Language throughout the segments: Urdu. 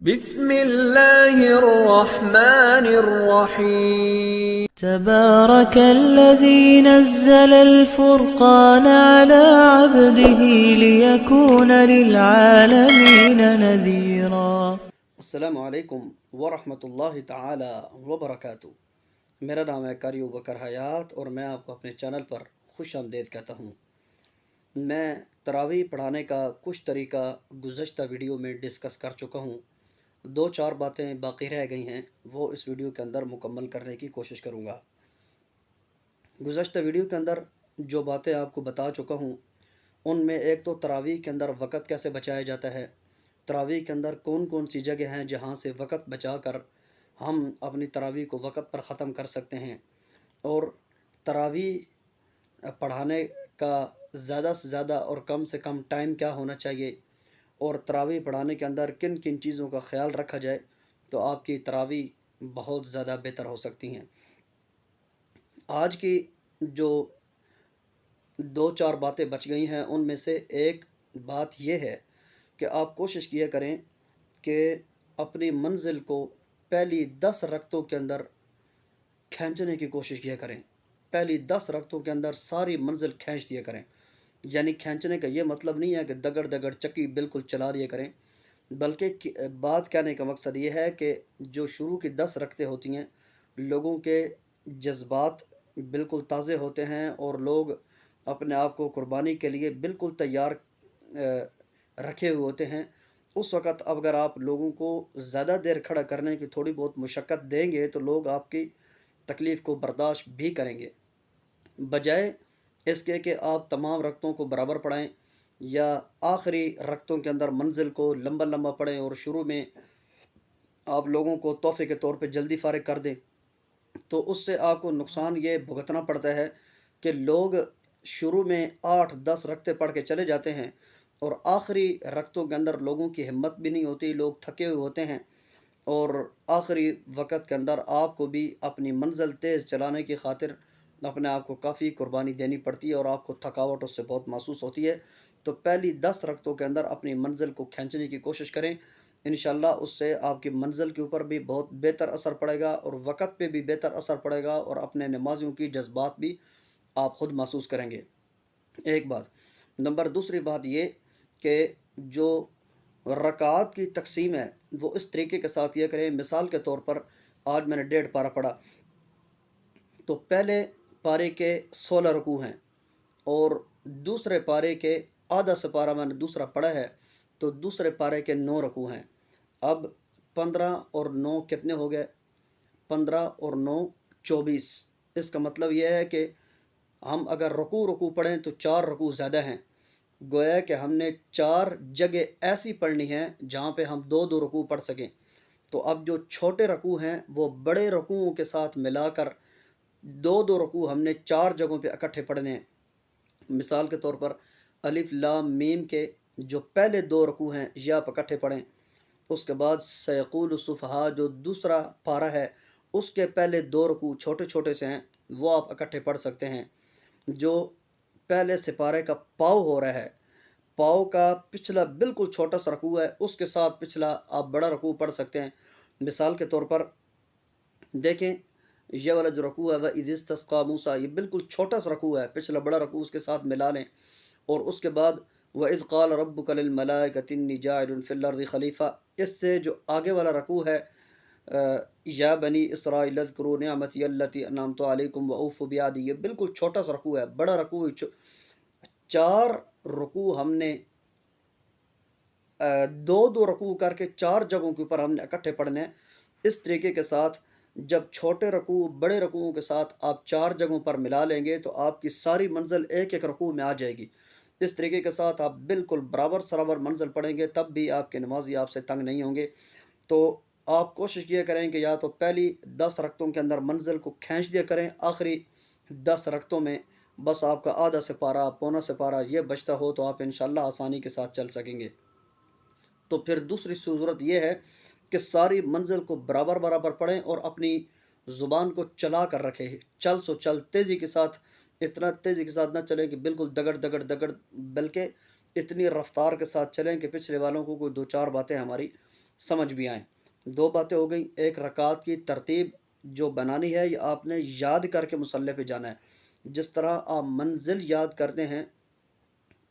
بسم اللہ الرحمن الرحیم تبارك الذي نزل الفرقان على عبده ليكون للعالمين نذيرا. السلام علیکم ورحمۃ اللہ تعالی وبرکاتہ۔ میرا نام ہے قاری ابوبکر حیات اور میں آپ کو اپنے چینل پر خوش آمدید کہتا ہوں۔ میں تراویح پڑھانے کا کچھ طریقہ گزشتہ ویڈیو میں ڈسکس کر چکا ہوں، دو چار باتیں باقی رہ گئی ہیں، وہ اس ویڈیو کے اندر مکمل کرنے کی کوشش کروں گا۔ گزشتہ ویڈیو کے اندر جو باتیں آپ کو بتا چکا ہوں ان میں ایک تو تراویح کے اندر وقت کیسے بچایا جاتا ہے، تراویح کے اندر کون کون سی جگہ ہیں جہاں سے وقت بچا کر ہم اپنی تراویح کو وقت پر ختم کر سکتے ہیں، اور تراویح پڑھانے کا زیادہ سے زیادہ اور کم سے کم ٹائم کیا ہونا چاہیے، اور تراویح پڑھانے کے اندر کن کن چیزوں کا خیال رکھا جائے تو آپ کی تراویح بہت زیادہ بہتر ہو سکتی ہیں۔ آج کی جو دو چار باتیں بچ گئی ہیں ان میں سے ایک بات یہ ہے کہ آپ کوشش کیا کریں کہ اپنی منزل کو پہلی 10 رکعتوں کے اندر کھینچنے کی کوشش کیا کریں، پہلی 10 رکعتوں کے اندر ساری منزل کھینچ دیا کریں۔ یعنی کھینچنے کا یہ مطلب نہیں ہے کہ دگڑ دگڑ چکی بالکل چلا دیا کریں، بلکہ بات کہنے کا مقصد یہ ہے کہ جو شروع کی 10 رکعتیں ہوتی ہیں لوگوں کے جذبات بالکل تازے ہوتے ہیں اور لوگ اپنے آپ کو قربانی کے لیے بالکل تیار رکھے ہوئے ہوتے ہیں۔ اس وقت اگر آپ لوگوں کو زیادہ دیر کھڑا کرنے کی تھوڑی بہت مشقت دیں گے تو لوگ آپ کی تکلیف کو برداشت بھی کریں گے، بجائے اس کے کہ آپ تمام رکعتوں کو برابر پڑھیں یا آخری رکعتوں کے اندر منزل کو لمبا لمبا پڑھیں اور شروع میں آپ لوگوں کو تحفے کے طور پہ جلدی فارغ کر دیں، تو اس سے آپ کو نقصان یہ بھگتنا پڑتا ہے کہ لوگ شروع میں 8-10 رکعتیں پڑھ کے چلے جاتے ہیں اور آخری رکعتوں کے اندر لوگوں کی ہمت بھی نہیں ہوتی، لوگ تھکے ہوئے ہوتے ہیں، اور آخری وقت کے اندر آپ کو بھی اپنی منزل تیز چلانے کی خاطر اپنے آپ کو کافی قربانی دینی پڑتی ہے اور آپ کو تھکاوٹ اس سے بہت محسوس ہوتی ہے۔ تو پہلی 10 رکعتوں کے اندر اپنی منزل کو کھینچنے کی کوشش کریں، انشاءاللہ اس سے آپ کی منزل کے اوپر بھی بہت بہتر اثر پڑے گا اور وقت پہ بھی بہتر اثر پڑے گا اور اپنے نمازیوں کی جذبات بھی آپ خود محسوس کریں گے۔ ایک بات دوسری بات یہ کہ جو رکعات کی تقسیم ہے وہ اس طریقے کے ساتھ یہ کریں۔ مثال کے طور پر آج میں نے 1.5 پارہ پڑھا تو پہلے پارے کے 16 رکوع ہیں اور دوسرے پارے کے آدھا سپارہ میں نے دوسرا پڑھا ہے تو دوسرے پارے کے 9 رکوع ہیں۔ اب 15 اور 9 کتنے ہو گئے؟ 15 اور 9 24۔ اس کا مطلب یہ ہے کہ ہم اگر رکوع پڑھیں تو 4 رکوع زیادہ ہیں، گویا کہ ہم نے 4 جگہ ایسی پڑھنی ہیں جہاں پہ ہم 2 رکوع پڑھ سکیں۔ تو اب جو چھوٹے رکوع ہیں وہ بڑے رکوعوں کے ساتھ ملا کر 2 رکوع ہم نے 4 جگہوں پہ اکٹھے پڑھنے ہیں۔ مثال کے طور پر الف لام میم کے جو پہلے 2 رکوع ہیں یہ آپ اکٹھے پڑھیں، اس کے بعد سیقول السفہاء جو دوسرا پارہ ہے اس کے پہلے 2 رکوع چھوٹے چھوٹے سے ہیں وہ آپ اکٹھے پڑھ سکتے ہیں۔ جو پہلے سپارے کا پاؤ ہو رہا ہے، پاؤ کا پچھلا بالکل چھوٹا سا رکوع ہے اس کے ساتھ پچھلا آپ بڑا رکوع پڑھ سکتے ہیں۔ مثال کے طور پر دیکھیں یہ والا جو رکوع ہے وَإِذِ اسْتَسْقَىٰ مُوسَىٰ، یہ بالکل چھوٹا سا رکوع ہے، پچھلا بڑا رکوع اس کے ساتھ ملا لیں، اور اس کے بعد وَإِذْ قَالَ رَبُّكَ لِلْمَلَائِكَةِ إِنِّي جَاعِلٌ فِي الْأَرْضِ خَلِيفَةً، اس سے جو آگے والا رکوع ہے یا بنی اسرائیل اذکروا نعمتی التی انعمت علیکم وأوفوا بعہدی، یہ بالکل چھوٹا سا رکوع ہے، بڑا رکوع 4 رکوع ہم نے 2 رکوع کر کے 4 جگہوں کے اوپر ہم نے اکٹھے پڑھنے ہیں۔ اس طریقے کے ساتھ جب چھوٹے رکوع بڑے رکوعوں کے ساتھ آپ 4 جگہوں پر ملا لیں گے تو آپ کی ساری منزل ایک ایک رکوع میں آ جائے گی۔ اس طریقے کے ساتھ آپ بالکل برابر سرابر منزل پڑھیں گے تب بھی آپ کے نمازی آپ سے تنگ نہیں ہوں گے۔ تو آپ کوشش کیا کریں کہ یا تو پہلی 10 رکعتوں کے اندر منزل کو کھینچ دیا کریں، آخری 10 رکعتوں میں بس آپ کا آدھا سپارہ پونا سپارہ یہ بچتا ہو تو آپ انشاءاللہ آسانی کے ساتھ چل سکیں گے۔ تو پھر دوسری صورت یہ ہے کہ ساری منزل کو برابر برابر پڑھیں اور اپنی زبان کو چلا کر رکھیں، چل سو چل، تیزی کے ساتھ، اتنا تیزی کے ساتھ نہ چلیں کہ بالکل دگڑ دگڑ دگڑ، بلکہ اتنی رفتار کے ساتھ چلیں کہ پچھلے والوں کو کوئی 2-4 باتیں ہماری سمجھ بھی آئیں۔ دو باتیں ہو گئیں، ایک رکعت کی ترتیب جو بنانی ہے یہ آپ نے یاد کر کے مصلی پہ جانا ہے، جس طرح آپ منزل یاد کرتے ہیں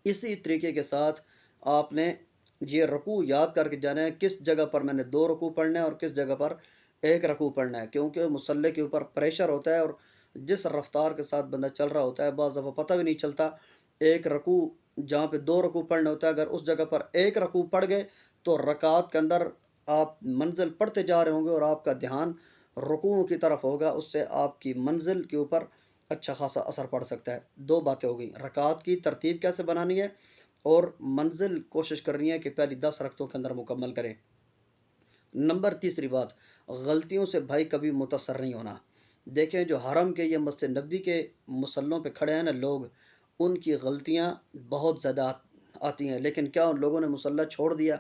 اسی طریقے کے ساتھ آپ نے یہ رکوع یاد کر کے جانا ہے، کس جگہ پر میں نے 2 رکوع پڑھنا ہے اور کس جگہ پر 1 رکوع پڑھنا ہے، کیونکہ مصلی کے اوپر پریشر ہوتا ہے اور جس رفتار کے ساتھ بندہ چل رہا ہوتا ہے بعض دفعہ پتہ بھی نہیں چلتا، 1 رکوع جہاں پہ 2 رکوع پڑھنا ہوتا ہے اگر اس جگہ پر 1 رکوع پڑھ گئے تو رکعت کے اندر آپ منزل پڑھتے جا رہے ہوں گے اور آپ کا دھیان رکوع کی طرف ہوگا، اس سے آپ کی منزل کے اوپر اچھا خاصا اثر پڑ سکتا ہے۔ دو باتیں ہو گئیں، رکعت کی ترتیب کیسے بنانی ہے اور منزل کوشش کرنی ہے کہ پہلی 10 رکعتوں کے اندر مکمل کریں۔ نمبر تیسری بات، غلطیوں سے بھائی کبھی متاثر نہیں ہونا۔ دیکھیں جو حرم کے یہ مسجد نبی کے مصلوں پہ کھڑے ہیں نا لوگ، ان کی غلطیاں بہت زیادہ آتی ہیں، لیکن کیا ان لوگوں نے مصلی چھوڑ دیا؟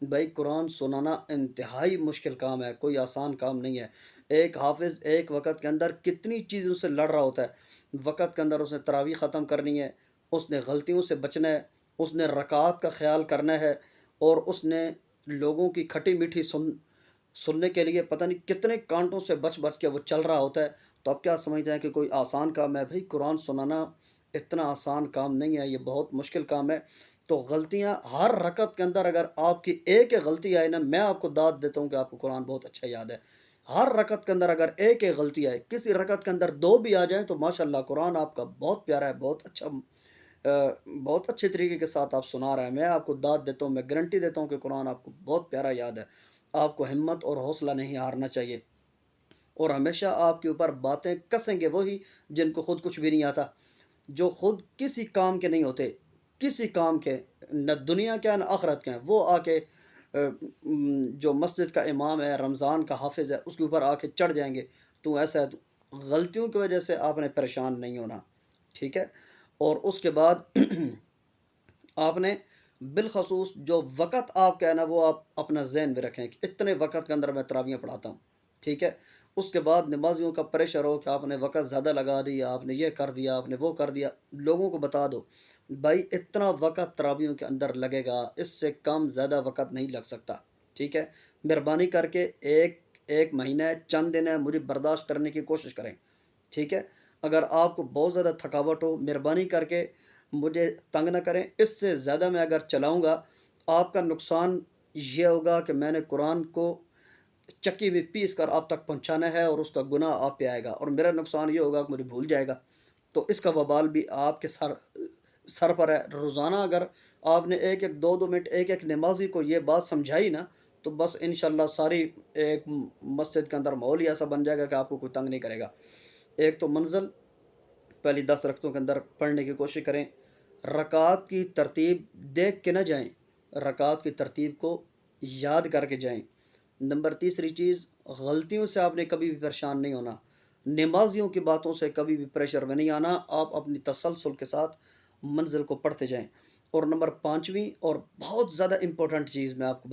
بھائی قرآن سنانا انتہائی مشکل کام ہے، کوئی آسان کام نہیں ہے۔ ایک حافظ ایک وقت کے اندر کتنی چیزوں سے لڑ رہا ہوتا ہے، وقت کے اندر اس نے تراویح ختم کرنی ہے، اس نے غلطیوں سے بچنا ہے، اس نے رکعات کا خیال کرنا ہے، اور اس نے لوگوں کی کھٹی میٹھی سننے کے لیے پتہ نہیں کتنے کانٹوں سے بچ بچ کے وہ چل رہا ہوتا ہے۔ تو اب کیا سمجھتے ہیں کہ کوئی آسان کام ہے؟ بھائی قرآن سنانا اتنا آسان کام نہیں ہے، یہ بہت مشکل کام ہے۔ تو غلطیاں ہر رکعت کے اندر اگر آپ کی ایک غلطی آئے نا، میں آپ کو داد دیتا ہوں کہ آپ کو قرآن بہت اچھا یاد ہے۔ ہر رکعت کے اندر اگر ایک غلطی آئے، کسی رکعت کے اندر 2 بھی آ جائیں تو ماشاءاللہ قرآن آپ کا بہت پیارا ہے، بہت اچھا، بہت اچھے طریقے کے ساتھ آپ سنا رہے ہیں۔ میں آپ کو داد دیتا ہوں، میں گارنٹی دیتا ہوں کہ قرآن آپ کو بہت پیارا یاد ہے۔ آپ کو ہمت اور حوصلہ نہیں ہارنا چاہیے، اور ہمیشہ آپ کے اوپر باتیں کسیں گے وہی جن کو خود کچھ بھی نہیں آتا، جو خود کسی کام کے نہیں ہوتے، کسی کام کے، نہ دنیا کے نہ آخرت کے ہیں، وہ آ کے جو مسجد کا امام ہے، رمضان کا حافظ ہے، اس کے اوپر آ کے چڑھ جائیں گے تو ایسا ہے۔ تو غلطیوں کی وجہ سے آپ نے پریشان نہیں ہونا، ٹھیک ہے؟ اور اس کے بعد آپ نے بالخصوص جو وقت آپ کا ہے نا وہ آپ اپنا ذہن میں رکھیں کہ اتنے وقت کے اندر میں تراویح پڑھاتا ہوں، ٹھیک ہے؟ اس کے بعد نمازیوں کا پریشر ہو کہ آپ نے وقت زیادہ لگا دیا، آپ نے یہ کر دیا، آپ نے وہ کر دیا، لوگوں کو بتا دو بھائی اتنا وقت تراویحوں کے اندر لگے گا، اس سے کم زیادہ وقت نہیں لگ سکتا، ٹھیک ہے؟ مہربانی کر کے ایک مہینہ ہے، چند دن ہے، مجھے برداشت کرنے کی کوشش کریں، ٹھیک ہے؟ اگر آپ کو بہت زیادہ تھکاوٹ ہو، مہربانی کر کے مجھے تنگ نہ کریں، اس سے زیادہ میں اگر چلاؤں گا آپ کا نقصان یہ ہوگا کہ میں نے قرآن کو چکی میں پیس کر آپ تک پہنچانا ہے اور اس کا گناہ آپ پہ آئے گا، اور میرا نقصان یہ ہوگا کہ مجھے بھول جائے گا، تو اس کا وبال بھی آپ کے سر پر ہے۔ روزانہ اگر آپ نے ایک 2 منٹ ایک نمازی کو یہ بات سمجھائی نا تو بس انشاءاللہ ساری ایک مسجد کے اندر ماحول ہی ایسا بن جائے گا کہ آپ کو کوئی تنگ نہیں کرے گا۔ ایک تو منزل پہلی 10 رکعتوں کے اندر پڑھنے کی کوشش کریں، رکعات کی ترتیب دیکھ کے نہ جائیں، رکعات کی ترتیب کو یاد کر کے جائیں۔ نمبر تیسری چیز، غلطیوں سے آپ نے کبھی بھی پریشان نہیں ہونا، نمازیوں کی باتوں سے کبھی بھی پریشر میں نہیں آنا، آپ اپنی تسلسل کے ساتھ منزل کو پڑھتے جائیں۔ اور نمبر 5ویں اور بہت زیادہ امپورٹنٹ چیز میں آپ کو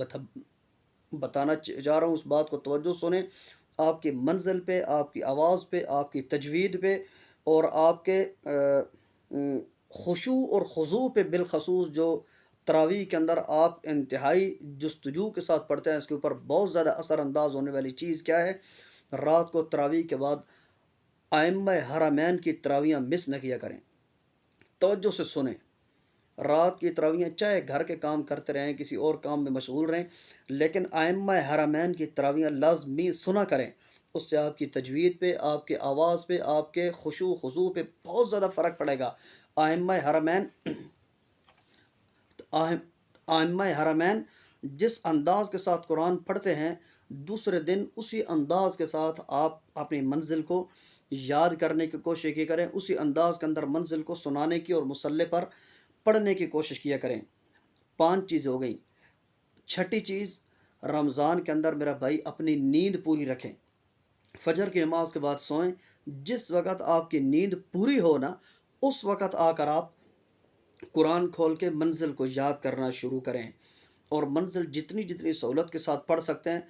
بتانا جا رہا ہوں، اس بات کو توجہ سنیں، آپ کی منزل پہ، آپ کی آواز پہ، آپ کی تجوید پہ، اور آپ کے خشوع اور خضوع پہ، بالخصوص جو تراویح کے اندر آپ انتہائی جستجو کے ساتھ پڑھتے ہیں، اس کے اوپر بہت زیادہ اثر انداز ہونے والی چیز کیا ہے؟ رات کو تراویح کے بعد ائمہ حرمین کی تراویحیں مس نہ کیا کریں، توجہ سے سنیں۔ رات کی تراویحیں چاہے گھر کے کام کرتے رہیں، کسی اور کام میں مشغول رہیں، لیکن ائمہ حرمین کی تراویحیں لازمی سنا کریں، اس سے آپ کی تجوید پہ، آپ کے آواز پہ، آپ کے خشوع خضوع پہ بہت زیادہ فرق پڑے گا۔ ائمہ حرمین جس انداز کے ساتھ قرآن پڑھتے ہیں، دوسرے دن اسی انداز کے ساتھ آپ اپنی منزل کو یاد کرنے کی کوشش کی کریں، اسی انداز کے اندر منزل کو سنانے کی اور مصلی پر پڑھنے کی کوشش کیا کریں۔ 5 چیزیں ہو گئیں۔ چھٹی چیز، رمضان کے اندر میرا بھائی اپنی نیند پوری رکھیں، فجر کی نماز کے بعد سوئیں، جس وقت آپ کی نیند پوری ہو نا اس وقت آ کر آپ قرآن کھول کے منزل کو یاد کرنا شروع کریں، اور منزل جتنی سہولت کے ساتھ پڑھ سکتے ہیں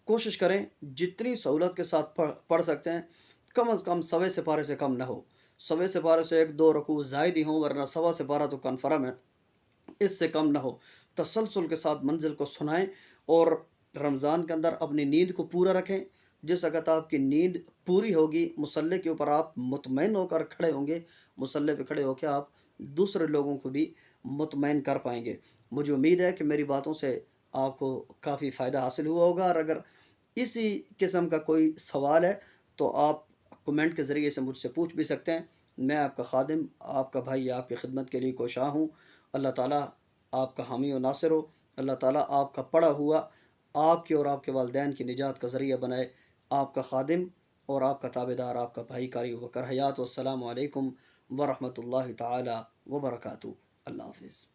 کوشش کریں، جتنی سہولت کے ساتھ پڑھ سکتے ہیں، کم از کم 1.25 سپارے سے کم نہ ہو، 1.25 سپارے سے 1-2 رکوع زائد ہی ہوں، ورنہ 1.25 سپارہ تو کنفرم ہے، اس سے کم نہ ہو۔ تسلسل کے ساتھ منزل کو سنائیں، اور رمضان کے اندر اپنی نیند کو پورا رکھیں. جس وقت آپ کی نیند پوری ہوگی، مصلی کے اوپر آپ مطمئن ہو کر کھڑے ہوں گے، مصلی پہ کھڑے ہو کے آپ دوسرے لوگوں کو بھی مطمئن کر پائیں گے. مجھے امید ہے کہ میری باتوں سے آپ کو کافی فائدہ حاصل ہوا ہوگا، اور اگر اسی قسم کا کوئی سوال ہے تو آپ کمنٹ کے ذریعے سے مجھ سے پوچھ بھی سکتے ہیں. میں آپ کا خادم، آپ کا بھائی آپ کی خدمت کے لیے کوشاں ہوں. اللہ تعالیٰ آپ کا حامی و ناصر ہو. اللہ تعالیٰ آپ کا پڑھا ہوا آپ کی اور آپ کے والدین کی نجات کا ذریعہ بنائے. آپ کا خادم اور آپ کا تابع دار، آپ کا بھائی قاری ابوبکر حیات. والسلام علیکم ورحمۃ اللہ تعالی وبرکاتہ. اللہ حافظ.